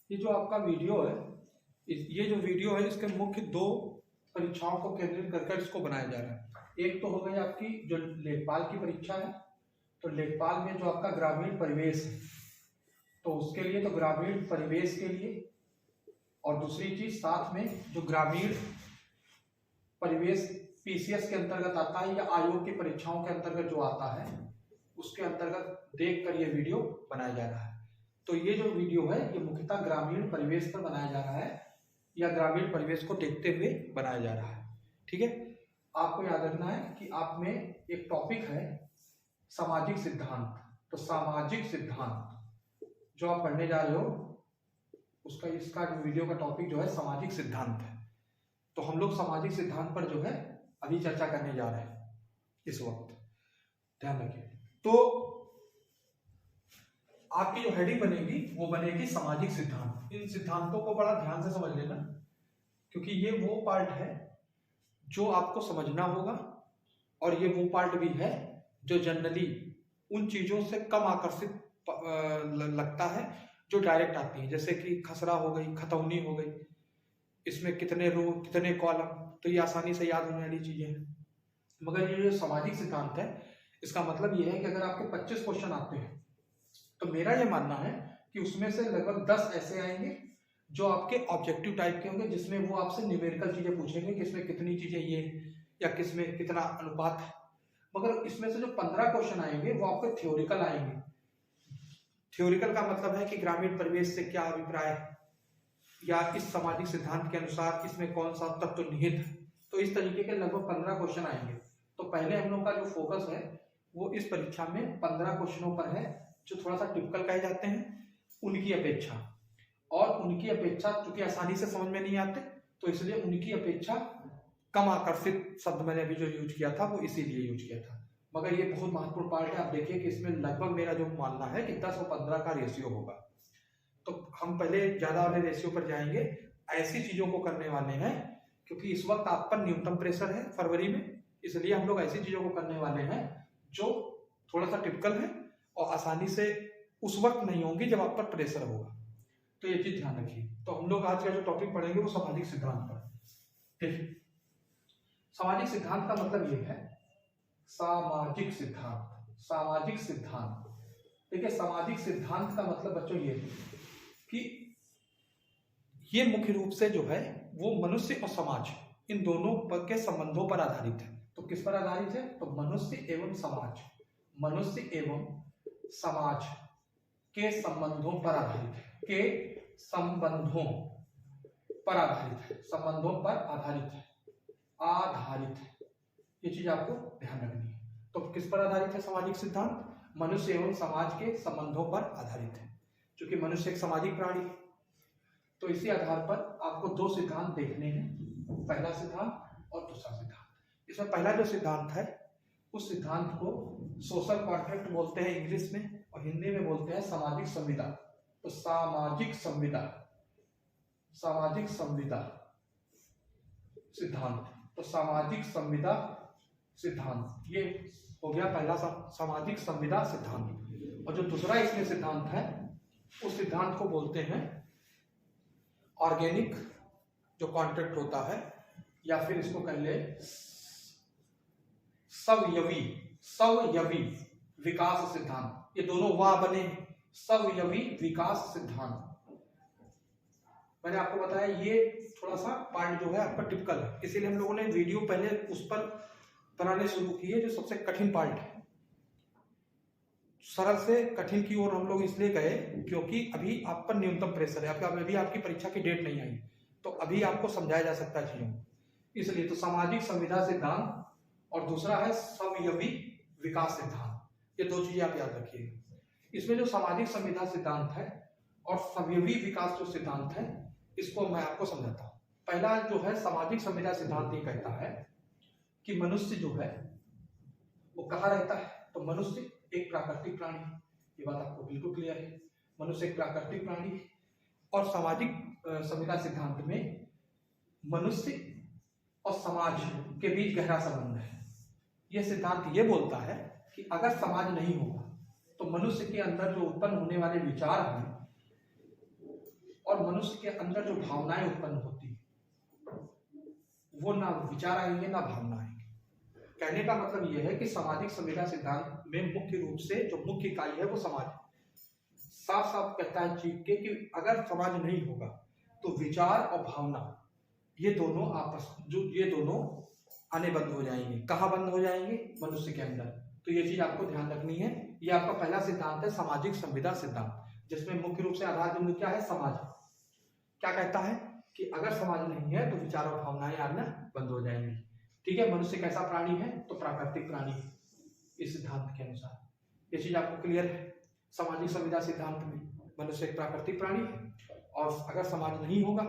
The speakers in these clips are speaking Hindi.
ये जो आपका वीडियो है, ये जो वीडियो है इसके मुख्य दो परीक्षाओं को केंद्रित करके इसको बनाया जा रहा है। एक तो हो गई आपकी जो लेखपाल की परीक्षा है, तो लेखपाल में जो आपका ग्रामीण परिवेश है, तो उसके लिए तो ग्रामीण परिवेश के लिए, और दूसरी चीज साथ में जो ग्रामीण परिवेश पीसीएस के अंतर्गत आता है या आयोग की परीक्षाओं के अंतर्गत जो आता है, उसके अंतर्गत देखकर ये वीडियो बनाया जा रहा है। तो ये जो वीडियो है ये मुख्यतः ग्रामीण परिवेश पर बनाया जा रहा है या ग्रामीण परिवेश को देखते हुए बनाया जा रहा है। ठीक है, आपको याद रखना है कि आप में एक टॉपिक है सामाजिक सिद्धांत। तो सामाजिक सिद्धांत जो आप पढ़ने जा रहे हो उसका इसका वीडियो का टॉपिक जो है सामाजिक सिद्धांत है। तो हम लोग सामाजिक सिद्धांत पर जो है अभी चर्चा करने जा रहे हैं इस वक्त, ध्यान रखिए। तो आपकी जो हेडिंग बनेगी वो बनेगी सामाजिक सिद्धांत। इन सिद्धांतों को बड़ा ध्यान से समझ लेना, क्योंकि ये वो पार्ट है जो आपको समझना होगा, और ये वो पार्ट भी है जो जनरली उन चीजों से कम आकर्षित लगता है जो डायरेक्ट आती है, जैसे कि खसरा हो गई, खतौनी हो गई, इसमें कितने रो कितने कॉलम, तो ये आसानी से याद होने वाली चीजें हैं। मगर ये जो सामाजिक सिद्धांत है इसका मतलब ये है कि अगर आपके 25 क्वेश्चन आते हैं तो मेरा ये मानना है कि उसमें से लगभग 10 ऐसे आएंगे जो आपके ऑब्जेक्टिव टाइप के होंगे, जिसमें वो आपसे न्यूमेरिकल चीजें पूछेंगे कि इसमें कितनी चीजें ये या किसमें कितना अनुपात है। मगर इसमें से जो 15 क्वेश्चन आएंगे वो आपके थ्योरिकल आएंगे। थ्योरिकल का मतलब है कि ग्रामीण परिवेश से क्या अभिप्राय है, या इस सामाजिक सिद्धांत के अनुसार इसमें कौन सा तत्व निहित है। तो इस तरीके के लगभग 15 क्वेश्चन आएंगे। तो पहले हम लोग का जो फोकस है वो इस परीक्षा में 15 क्वेश्चनों पर है जो थोड़ा सा टिपिकल कहे जाते हैं उनकी अपेक्षा, और उनकी अपेक्षा चूंकि आसानी से समझ में नहीं आते तो इसलिए उनकी अपेक्षा कम आकर्षित शब्द मैंने अभी जो यूज किया था वो इसीलिए यूज किया था। मगर ये बहुत महत्वपूर्ण पार्ट है। आप देखिए कि इसमें लगभग मेरा जो मानना है कि 10 और 15 का रेशियो होगा। तो हम पहले ज्यादा वाले रेशियो पर जाएंगे, ऐसी चीजों को करने वाले हैं क्योंकि इस वक्त आप पर न्यूनतम प्रेशर है फरवरी में, इसलिए हम लोग ऐसी चीजों को करने वाले हैं जो थोड़ा सा टिपिकल है और आसानी से उस वक्त नहीं होंगी जब आप पर प्रेशर होगा। तो ये चीज ध्यान रखिए। तो हम लोग आज का जो टॉपिक पढ़ेंगे वो सामाजिक सिद्धांत पर। ठीक, सामाजिक सिद्धांत का मतलब ये है सामाजिक सिद्धांत। सामाजिक सिद्धांत, देखिए सामाजिक सिद्धांत का मतलब बच्चों ये है कि ये मुख्य रूप से जो है वो मनुष्य और समाज इन दोनों के संबंधों पर आधारित है। तो किस पर आधारित है? तो मनुष्य एवं समाज, मनुष्य एवं समाज के संबंधों पर आधारित है, के संबंधों पर आधारित है, संबंधों पर आधारित है, आधारित है। ये चीज आपको ध्यान रखनी है। तो किस पर आधारित है सामाजिक सिद्धांत? मनुष्य एवं समाज के संबंधों पर आधारित है। क्योंकि मनुष्य एक सामाजिक प्राणी है, तो इसी आधार पर आपको दो सिद्धांत देखने हैं, पहला सिद्धांत और दूसरा सिद्धांत। इसमें पहला जो सिद्धांत है उस सिद्धांत को सोशल कॉन्ट्रैक्ट बोलते हैं इंग्लिश में, और हिंदी में बोलते हैं सामाजिक संविदा। तो सामाजिक संविदा, सामाजिक संविदा सिद्धांत, तो सामाजिक संविदा सिद्धांत ये हो गया पहला सामाजिक संविदा सिद्धांत। और जो दूसरा इसमें सिद्धांत है उस सिद्धांत को बोलते हैं ऑर्गेनिक जो कॉन्ट्रैक्ट होता है, या फिर इसको कह ले सवयवी, सवयवी विकास सिद्धांत। ये दोनों वाह बने हैं, सवयवी विकास सिद्धांत। मैंने आपको बताया ये थोड़ा सा पार्ट जो है आपका टिपिकल है, इसीलिए हम लोगों ने वीडियो पहले उस पर बनाने शुरू की है जो सबसे कठिन पार्ट है। सरल से कठिन की ओर हम लोग इसलिए गए क्योंकि अभी आप पर न्यूनतम प्रेशर है, अभी आपकी परीक्षा की डेट नहीं आई, तो अभी आपको समझाया जा सकता है चीजों को, इसलिए। तो सामाजिक संविदा सिद्धांत और दूसरा है सवयवी विकास सिद्धांत, ये दो चीजें आप याद रखिएगा। इसमें जो सामाजिक संविदा सिद्धांत है और सवयवी विकास जो सिद्धांत है इसको मैं आपको समझाता हूँ। पहला जो है सामाजिक संविदा सिद्धांत ये कहता है कि मनुष्य जो है वो कहाँ रहता है? तो मनुष्य एक प्राकृतिक प्राणी है, ये बात आपको बिल्कुल क्लियर है। मनुष्य एक प्राकृतिक प्राणी है, और सामाजिक संविदा सिद्धांत में मनुष्य और समाज के बीच गहरा संबंध है। यह सिद्धांत ये बोलता है कि अगर समाज नहीं होगा तो मनुष्य के अंदर जो उत्पन्न होने वाले विचार हैं और मनुष्य के अंदर जो भावनाएं उत्पन्न होती है वो ना विचार आएंगे ना भावना आएंगे। कहने का मतलब यह है कि सामाजिक संवेदना सिद्धांत में मुख्य रूप से जो मुख्य इकाई है वो समाज है। साफ साफ कहता है चीख के कि अगर समाज नहीं होगा तो विचार और भावना ये दोनों आने बंद हो जाएंगे। कहाँ बंद हो जाएंगे? मनुष्य के अंदर। तो ये चीज आपको ध्यान रखनी है। ये आपका पहला सिद्धांत है सामाजिक संवेदना सिद्धांत, जिसमें मुख्य रूप से आधार बिंदु क्या है? समाज। क्या कहता है कि अगर समाज नहीं है तो विचार और भावनाएं आना बंद हो जाएंगी। ठीक है। मनुष्य कैसा प्राणी है? तो प्राकृतिक प्राणी है इस सिद्धांत के अनुसार। ये चीज आपको क्लियर है? सामाजिक संवेदना सिद्धांत में मनुष्य एक प्राकृतिक प्राणी है और अगर समाज नहीं होगा,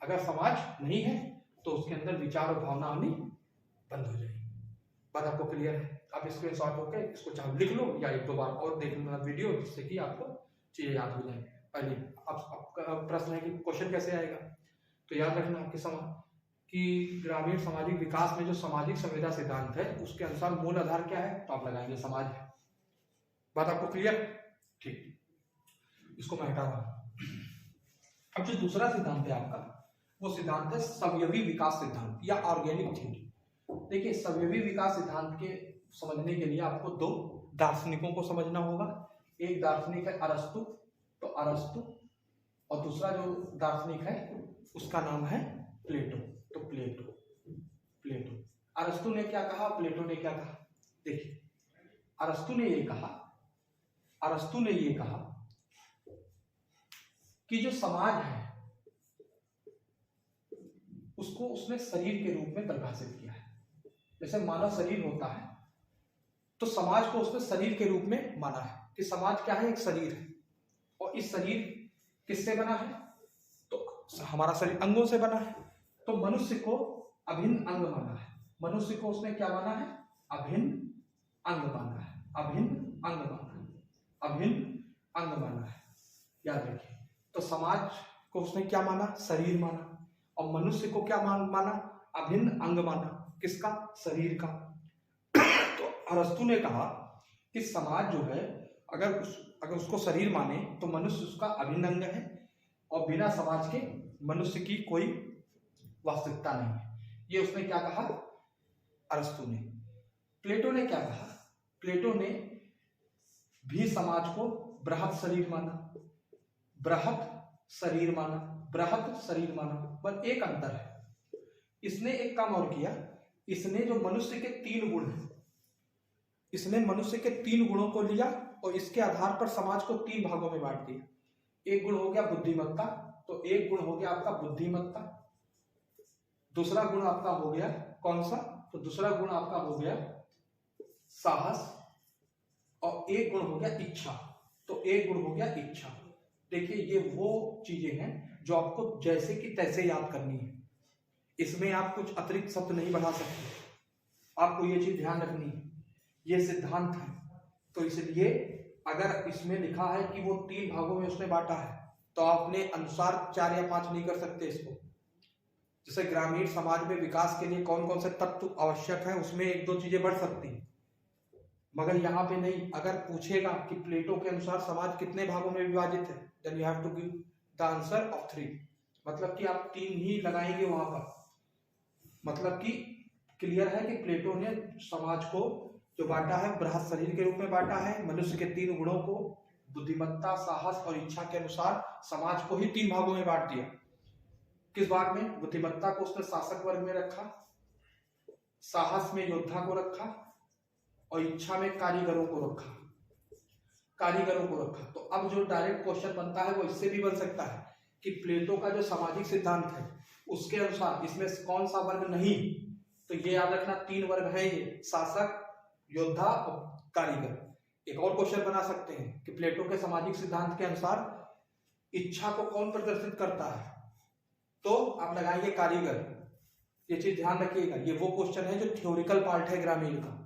अगर समाज नहीं है तो उसके अंदर विचार और भावना आनी बंद हो जाएगी। बात आपको क्लियर है? आप स्क्रीनशॉट होकर इसको चाहे लिख लो या एक दो बार और देख लो वीडियो, जिससे कि आपको चीजें याद हो जाए। पहले आपका प्रश्न है कि क्वेश्चन कैसे आएगा, तो याद रखना आपके समाज कि ग्रामीण सामाजिक विकास में जो सामाजिक संवेदना सिद्धांत है उसके अनुसार मूल आधार क्या है? तो आप लगाएंगे समाज है। बात आपको क्लियर? ठीक, इसको मैं हटा रहा हूं। अब जो दूसरा सिद्धांत है आपका वो सिद्धांत है सवयवी विकास सिद्धांत या ऑर्गेनिक थ्योरी। देखिए, सवयवी विकास सिद्धांत के समझने के लिए आपको दो दार्शनिकों को समझना होगा। एक दार्शनिक है अरस्तु, तो अरस्तु, और दूसरा जो दार्शनिक है उसका नाम है प्लेटो, तो प्लेटो। अरस्तु ने क्या कहा, प्लेटो ने क्या कहा? देखिए, अरस्तु ने ये कहा कि जो समाज है उसको उसने शरीर के रूप में परिभाषित किया है। जैसे मानव शरीर होता है तो समाज को उसने शरीर के रूप में माना है कि समाज क्या है? एक शरीर है, और इस शरीर किससे बना है? तो हमारा शरीर अंगों से बना है। तो मनुष्य को अभिन्न अंग माना है। मनुष्य को उसने क्या माना है? अभिन्न अंग माना है। अभिन्न अंग माना है। याद रखिए, तो समाज को उसने क्या माना? शरीर माना। और मनुष्य को क्या माना? अभिन्न अंग माना। किसका? शरीर का। तो अरस्तु ने कहा कि समाज जो है अगर उसको शरीर माने तो मनुष्य उसका अभिन्न अंग है, और बिना समाज के मनुष्य की कोई वास्तविकता नहीं है। ये उसने क्या कहा? अरस्तु ने। प्लेटो ने क्या कहा? प्लेटो ने भी समाज को बृहत शरीर माना। पर एक अंतर है, इसने एक काम और किया। इसने जो मनुष्य के 3 गुण हैं, इसने मनुष्य के 3 गुणों को लिया और इसके आधार पर समाज को 3 भागों में बांट दिया। एक गुण हो गया बुद्धिमत्ता, तो एक गुण हो गया आपका बुद्धिमत्ता। दूसरा गुण आपका हो गया कौन सा? तो दूसरा गुण आपका हो गया साहस, और एक गुण हो गया इच्छा। तो एक गुण हो गया इच्छा। देखिए, ये वो चीजें हैं जो आपको जैसे कि तैसे याद करनी है। इसमें आप कुछ अतिरिक्त शब्द नहीं बढ़ा सकते। आपको ये चीज ध्यान रखनी है। ये सिद्धांत है, तो इसलिए अगर इसमें लिखा है कि वो 3 भागों में उसने बांटा है तो आपने अनुसार 4 या 5 नहीं कर सकते इसको। जैसे ग्रामीण समाज में विकास के लिए कौन कौन से तत्व आवश्यक है, उसमें 1-2 चीजें बढ़ सकती हैं, मगर यहाँ पे नहीं। अगर पूछेगा कि प्लेटो के अनुसार समाज कितने भागों में विभाजित है, then you have to give the answer of 3। मतलब कि आप 3 ही लगाएंगे वहां पर। मतलब कि क्लियर है कि प्लेटो ने समाज को जो बांटा है बृहत शरीर के रूप में बांटा है। मनुष्य के 3 गुणों को बुद्धिमत्ता, साहस और इच्छा के अनुसार समाज को ही 3 भागों में बांट दिया। किस भाग में? बुद्धिमत्ता को उसने शासक वर्ग में रखा, साहस में योद्धा को रखा, और इच्छा में कारीगरों को रखा। तो अब जो डायरेक्ट क्वेश्चन बनता है वो इससे भी बन सकता है कि प्लेटो का जो सामाजिक सिद्धांत है उसके अनुसार इसमें कौन सा वर्ग नहीं? तो ये याद रखना 3 वर्ग है ये, शासक, योद्धा और कारीगर। एक और क्वेश्चन बना सकते हैं कि प्लेटो के सामाजिक सिद्धांत के अनुसार इच्छा को कौन प्रदर्शित करता है? तो आप लगाएंगे कारीगर। ये चीज ध्यान रखिएगा, ये वो क्वेश्चन है जो थ्योरिकल पार्ट है ग्रामीण का,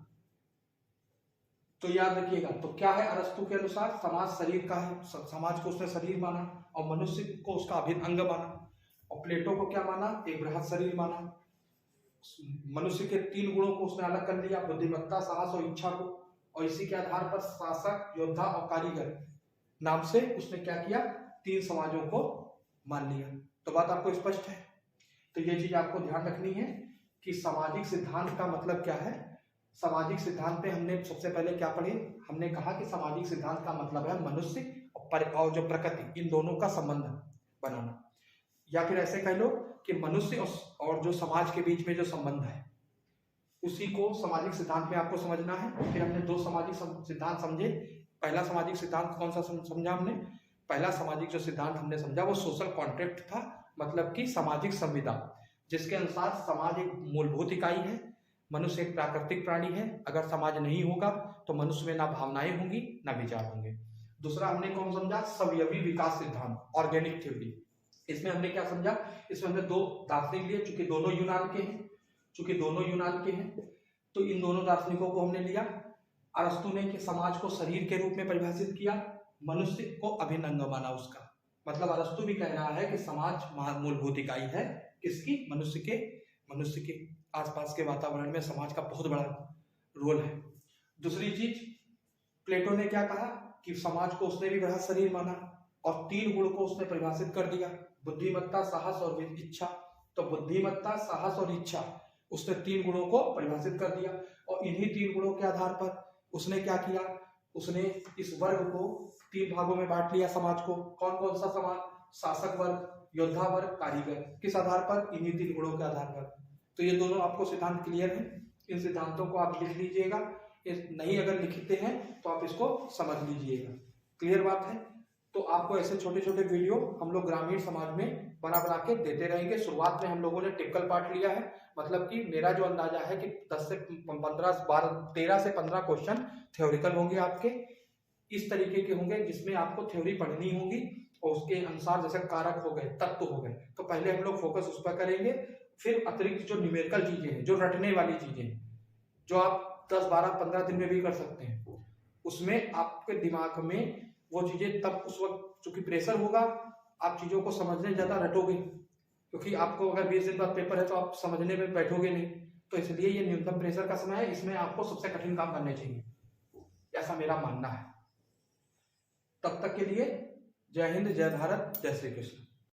तो याद रखिएगा। तो क्या है? अरस्तु के अनुसार समाज शरीर का है, समाज को उसने शरीर माना और मनुष्य को उसका अभिन्न अंग माना। और प्लेटो को क्या माना? एक बृहत शरीर माना। मनुष्य के 3 गुणों को उसने अलग कर लिया, बुद्धिमत्ता, साहस और इच्छा को, और इसी के आधार पर शासक, योद्धा और कारीगर नाम से उसने क्या किया? 3 समाजों को मान लिया। तो बात आपको स्पष्ट है। तो ये चीज आपको ध्यान रखनी है कि सामाजिक सिद्धांत का मतलब क्या है। सामाजिक सिद्धांत पे हमने सबसे पहले क्या पढ़े, हमने कहा कि सामाजिक सिद्धांत का मतलब है मनुष्य और जो प्रकृति, इन दोनों का संबंध बनाना, या फिर ऐसे कह लो कि मनुष्य और जो समाज के बीच में जो संबंध है उसी को सामाजिक सिद्धांत में आपको समझना है। फिर हमने दो सामाजिक सिद्धांत समझे। पहला सामाजिक सिद्धांत कौन सा समझा हमने, पहला सामाजिक जो सिद्धांत हमने समझा वो सोशल कॉन्ट्रैक्ट था, मतलब कि सामाजिक संविदा, जिसके अनुसार समाज एक मूलभूत इकाई है, मनुष्य एक प्राकृतिक प्राणी है, अगर समाज नहीं होगा तो मनुष्य में ना भावनाएं होंगी ना विचार होंगे। दूसरा हमने कौन समझा, सवयवी विकास सिद्धांत, ऑर्गेनिक थ्योरी। इसमें हमने क्या समझा, इसमें हमने दो दार्शनिक लिए, चूंकि दोनों यूनान के हैं तो इन दोनों दार्शनिकों को हमने लिया। अरस्तु ने कि समाज को शरीर के रूप में परिभाषित किया, मनुष्य को अभिन्न अंग माना उसका, मतलब अरस्तु भी कह रहा है कि समाज मूलभूत इकाई है किसकी, मनुष्य के आसपास के वातावरण में समाज का बहुत बड़ा रोल है। दूसरी चीज प्लेटो ने क्या कहा कि समाज को उसने भी बड़ा शरीर माना और 3 गुण को उसने परिभाषित कर दिया, बुद्धिमत्ता, साहस और इच्छा। तो बुद्धिमत्ता, साहस और इच्छा, उसने 3 गुणों को परिभाषित कर दिया और इन्हीं 3 गुणों के आधार पर उसने क्या किया, उसने इस वर्ग को 3 भागों में बांट लिया समाज को। कौन कौन सा समाज, शासक वर्ग, योद्धा वर्ग, कारीगर, किस आधार पर, इन्हीं 3 गुणों के आधार पर। तो ये दोनों आपको सिद्धांत क्लियर है, इन सिद्धांतों को आप लिख लीजिएगा, नहीं अगर लिखते हैं तो आप इसको समझ लीजिएगा। क्लियर बात है। तो आपको ऐसे छोटे छोटे वीडियो हम लोग ग्रामीण समाज में बना के देते रहेंगे। शुरुआत में हम लोगों ने टिपिकल पार्ट लिया है, मतलब कि मेरा जो अंदाजा है कि 10 से 15 13 से 15 क्वेश्चन थ्योरिकल होंगे आपके, इस तरीके के होंगे जिसमें आपको थ्योरी पढ़नी होगी और उसके अनुसार जैसे कारक हो गए, तत्व हो गए, तो पहले हम लोग फोकस उस पर करेंगे। फिर अतिरिक्त जो न्यूमेरिकल चीजें हैं, जो रटने वाली चीजें हैं, जो आप 10, 12, 15 दिन में भी कर सकते हैं, उसमें आपके दिमाग में वो चीजें तब उस वक्त चूंकि प्रेशर होगा, आप चीजों को समझने ज्यादा रटोगे, क्योंकि आपको अगर 20 दिन बाद पेपर है तो आप समझने में बैठोगे नहीं। तो इसलिए ये न्यूनतम प्रेशर का समय है, इसमें आपको सबसे कठिन काम करने चाहिए, ऐसा मेरा मानना है। तब तक के लिए जय हिंद, जय भारत, जय श्री कृष्ण।